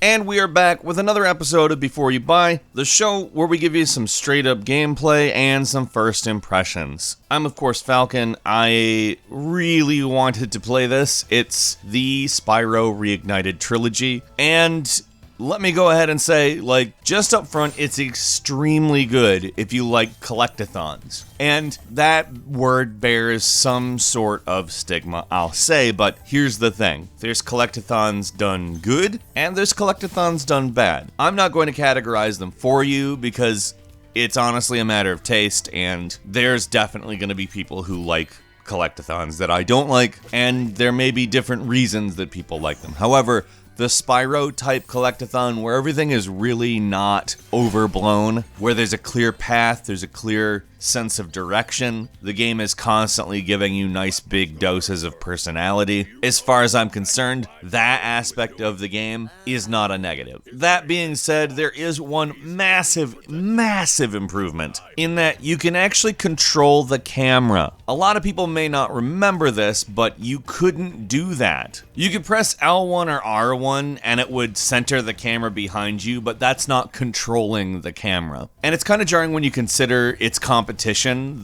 And we are back with another episode of Before You Buy, the show where we give you some straight up gameplay and some first impressions. I'm of course Falcon. I really wanted to play this. It's the Spyro Reignited Trilogy, and let me go ahead and say, just up front, it's extremely good if you like collectathons. And that word bears some sort of stigma, I'll say, but here's the thing. There's collectathons done good, and there's collectathons done bad. I'm not going to categorize them for you because it's honestly a matter of taste, and there's definitely going to be people who like collectathons that I don't like, and there may be different reasons that people like them. However, the Spyro type collectathon where everything is really not overblown, where there's a clear path, there's a clear sense of direction, the game is constantly giving you nice big doses of personality. As far as I'm concerned, that aspect of the game is not a negative. That being said, there is one massive improvement in that you can actually control the camera. A lot of people may not remember this, but you couldn't do that. You could press L1 or R1 and it would center the camera behind you, but that's not controlling the camera. And it's kind of jarring when you consider its competition,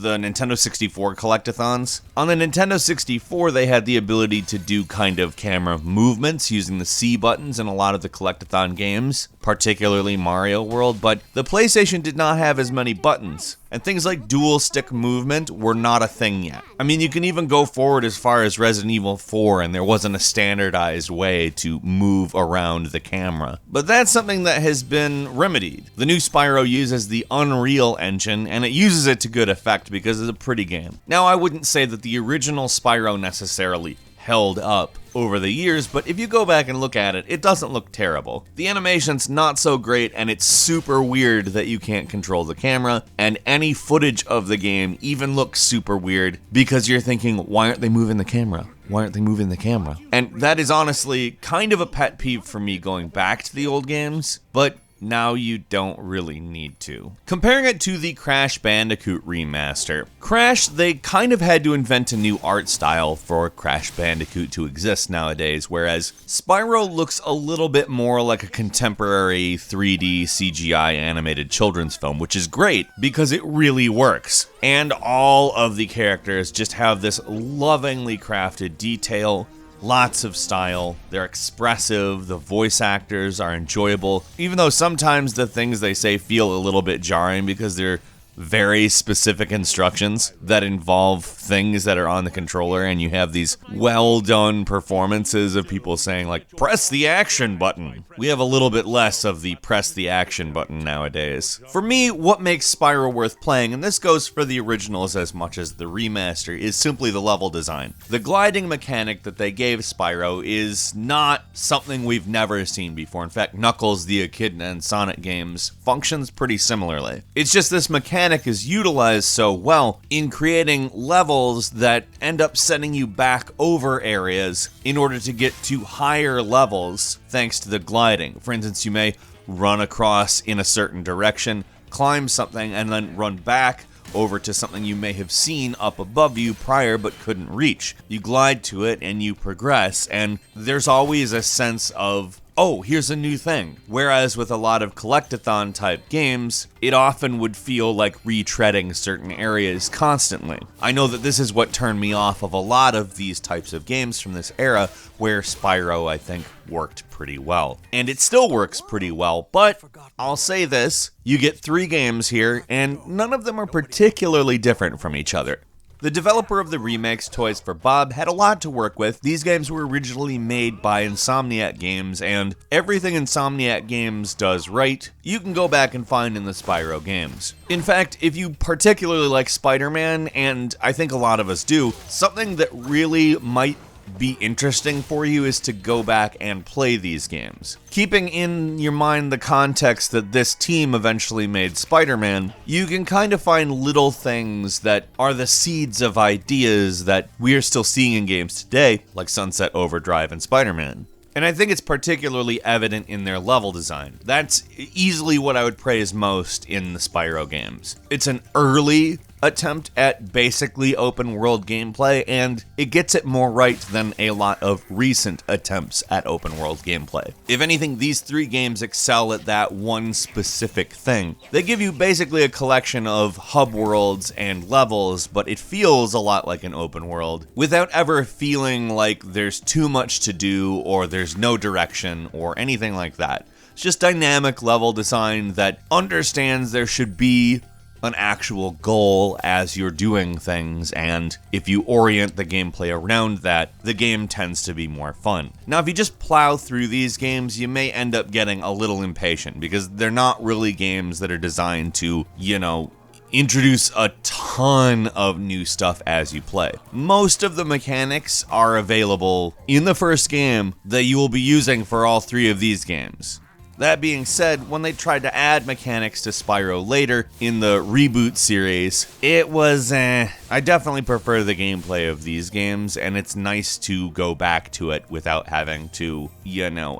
the Nintendo 64 collectathons. On the Nintendo 64, they had the ability to do kind of camera movements using the C buttons in a lot of the collectathon games, particularly Mario World, but the PlayStation did not have as many buttons. And things like dual stick movement were not a thing yet. I mean, you can even go forward as far as Resident Evil 4, and there wasn't a standardized way to move around the camera. But that's something that has been remedied. The new Spyro uses the Unreal Engine, and it uses it to good effect because it's a pretty game. Now, I wouldn't say that the original Spyro necessarily held up over the years, but if you go back and look at it, it doesn't look terrible. The animation's not so great, and it's super weird that you can't control the camera, and any footage of the game even looks super weird because you're thinking, why aren't they moving the camera? Why aren't they moving the camera? And that is honestly kind of a pet peeve for me going back to the old games, but now you don't really need to. Comparing it to the Crash Bandicoot remaster. Crash, they kind of had to invent a new art style for Crash Bandicoot to exist nowadays, whereas Spyro looks a little bit more like a contemporary 3D CGI animated children's film, which is great because it really works. And all of the characters just have this lovingly crafted detail, lots of style, they're expressive, the voice actors are enjoyable, even though sometimes the things they say feel a little bit jarring because they're very specific instructions that involve things that are on the controller, and you have these well done performances of people saying press the action button. We have a little bit less of the press the action button nowadays. For me, what makes Spyro worth playing, and this goes for the originals as much as the remaster, is simply the level design. The gliding mechanic that they gave Spyro is not something we've never seen before. In fact, Knuckles, the Echidna, and Sonic games functions pretty similarly. It's just this mechanic is utilized so well in creating levels that end up sending you back over areas in order to get to higher levels thanks to the gliding. For instance, you may run across in a certain direction, climb something, and then run back over to something you may have seen up above you prior but couldn't reach. You glide to it and you progress, and there's always a sense of, oh, here's a new thing. Whereas with a lot of collectathon type games, it often would feel like retreading certain areas constantly. I know that this is what turned me off of a lot of these types of games from this era, where Spyro, I think, worked pretty well. And it still works pretty well, but I'll say this, you get 3 games here, and none of them are particularly different from each other. The developer of the remakes, Toys for Bob, had a lot to work with. These games were originally made by Insomniac Games, and everything Insomniac Games does right, you can go back and find in the Spyro games. In fact, if you particularly like Spider-Man, and I think a lot of us do, something that really might be interesting for you is to go back and play these games. Keeping in your mind the context that this team eventually made Spider-Man, you can kind of find little things that are the seeds of ideas that we are still seeing in games today, like Sunset Overdrive and Spider-Man. And I think it's particularly evident in their level design. That's easily what I would praise most in the Spyro games. It's an early attempt at basically open world gameplay, and it gets it more right than a lot of recent attempts at open world gameplay. If anything, these 3 games excel at that one specific thing. They give you basically a collection of hub worlds and levels, but it feels a lot like an open world without ever feeling like there's too much to do or there's no direction or anything like that. It's just dynamic level design that understands there should be an actual goal as you're doing things, and if you orient the gameplay around that, the game tends to be more fun. Now, if you just plow through these games, you may end up getting a little impatient because they're not really games that are designed to, introduce a ton of new stuff as you play. Most of the mechanics are available in the first game that you will be using for all 3 of these games. That being said, when they tried to add mechanics to Spyro later in the reboot series, it was I definitely prefer the gameplay of these games, and it's nice to go back to it without having to,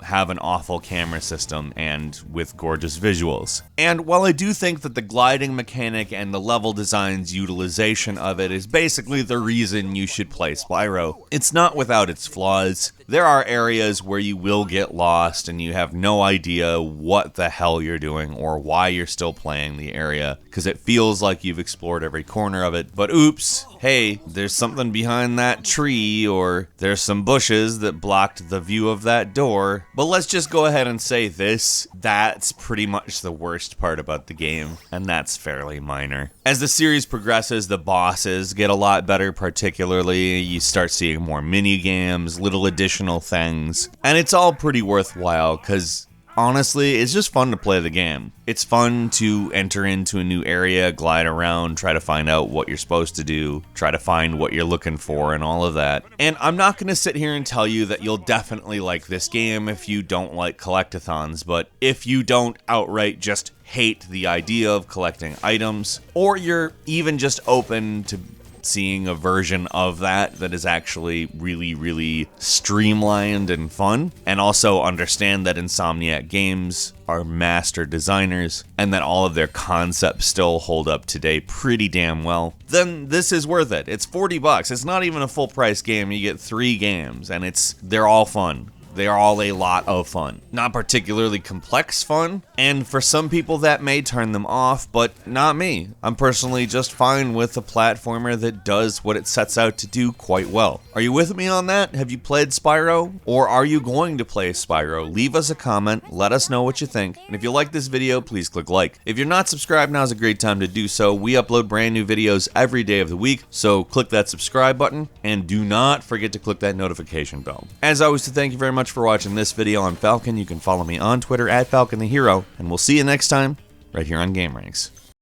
have an awful camera system and with gorgeous visuals. And while I do think that the gliding mechanic and the level design's utilization of it is basically the reason you should play Spyro, it's not without its flaws. There are areas where you will get lost and you have no idea what the hell you're doing or why you're still playing the area, because it feels like you've explored every corner of it, but oops, hey, there's something behind that tree, or there's some bushes that blocked the view of that door. But let's just go ahead and say that's pretty much the worst part about the game, and that's fairly minor. As the series progresses, the bosses get a lot better, particularly you start seeing more mini games, little additional things, and it's all pretty worthwhile because honestly, it's just fun to play the game. It's fun to enter into a new area, glide around, try to find out what you're supposed to do, try to find what you're looking for, and all of that. And I'm not going to sit here and tell you that you'll definitely like this game if you don't like collectathons, but if you don't outright just hate the idea of collecting items, or you're even just open to seeing a version of that is actually really, really streamlined and fun, and also understand that Insomniac Games are master designers and that all of their concepts still hold up today pretty damn well, then this is worth it. It's $40. It's not even a full price game. You get 3 games and they're all fun. They are all a lot of fun. Not particularly complex fun, and for some people that may turn them off, but not me. I'm personally just fine with a platformer that does what it sets out to do quite well. Are you with me on that? Have you played Spyro? Or are you going to play Spyro? Leave us a comment, let us know what you think, and if you like this video, please click like. If you're not subscribed, now's a great time to do so. We upload brand new videos every day of the week, so click that subscribe button, and do not forget to click that notification bell. As always, thank you very much for watching this video. I'm Falcon. You can follow me on Twitter at FalconTheHero, and we'll see you next time right here on GameRanks.